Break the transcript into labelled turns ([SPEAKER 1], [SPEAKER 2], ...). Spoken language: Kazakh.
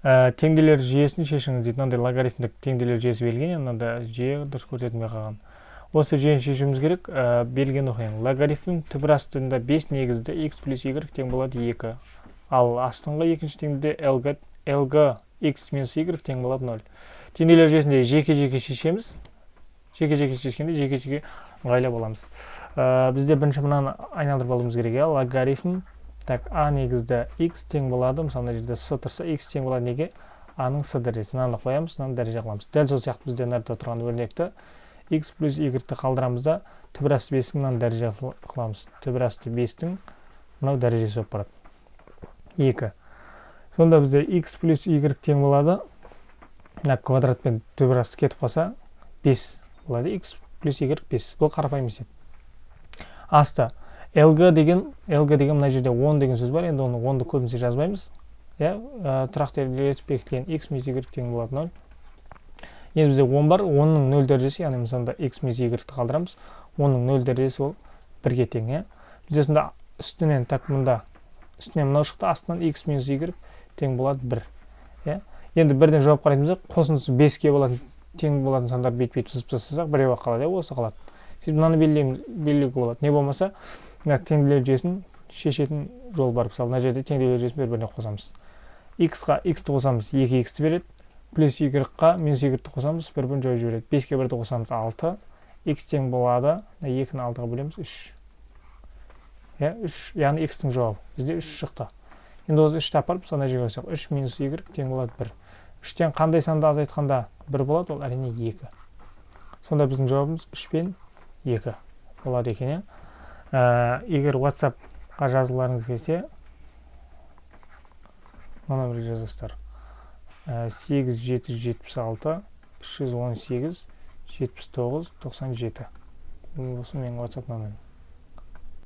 [SPEAKER 1] Теңдеулер жүйесін шешіңіз дейді. Мынандай логарифмдік теңдеулер жүйесі берілген, мынада жүйе дұрыс көрсетілмей қалған. Осы жүйені шешуіміз керек. Берілген оқиын. Логарифм түбір астында 5 негізді x плюс y тең болады 2. Ал астыңғы екінші теңдеуде lg x минус y тең болады 0. Теңдеулер жүйесінде жеке-жеке шешеміз. Жеке-жеке шешкенде жеке-жеке ыңғайлы боламыз. Бізде бірінші мынаны айналдырып алуымыз керек. Логарифм так, а негізді x тең болады. Мысалы, мына жерде с тұрса x тең болады. Неге? А-ның с дәрежесін мынаны қоямыз, мынаны дәреже қыламыз. Дәл сол сияқты бізде мынада тұрған өрнекті x плюс y-ті қалдырамыз да түбір асты 5-тің мынаны дәреже қыламыз. Түбір асты 5-тің мынау дәрежесі болып барады. 2. Сонда бізде x плюс y тең болады. Квадратпен түбір асты кетіп қалса 5 болады. x плюс y 5. Бұл қарапайым есеп. Асты lg деген мына жерде 10 деген сөз бар. Енді оны 10-ды көбінесе жазбаймыз. Тұрақты дәрежесі бекітілген x минус y тең болады 0. Енді бізде 10 бар. 10-ның 0 дәрежесі, яғни мысалда x минус y-ті қалдырамыз. 10-ның 0 дәрежесі ол 1-ге тең. Бізде сонда үстінен мынау шықты, астынан x минус y тең болады 1. Енді бірден жауап қарайтымызда қосындысы 5-ке тең болатын сандар бет-бет сызып тастасақ, біреу қалады. Осы қалады. Сөйтіп мынаны белгілеуге болады. Не болмаса, теңдеулер жүйесін шешетін жол бар. Мысалы, мына жерде теңдеулер жүйесін бір-біріне қосамыз. X-қа x-ті қосамыз, 2x-ті береді. Плюс y-қа минус y-ті қосамыз, бір-бірін жойып жібереді. 5-ке 1-ті қосамыз, 6. X тең болады. 2-ні 6-ға бөлеміз, 3. 3, яғни x-тің жауабы. Бізде 3 шықты. Енді осы 3-ті апарып, сана жерге қойсақ, 3 минус y тең болады 1. 3-тен қандай санды азайтқанда 1 болады, ол әрине 2. Сонда біздің жауабымыз 3 пен 2 болады екен. Егер вацапқа жазыларыңыз келсе, мұны бір жазасыздар. 8776 318 79 97. Осы менің вацап номерім.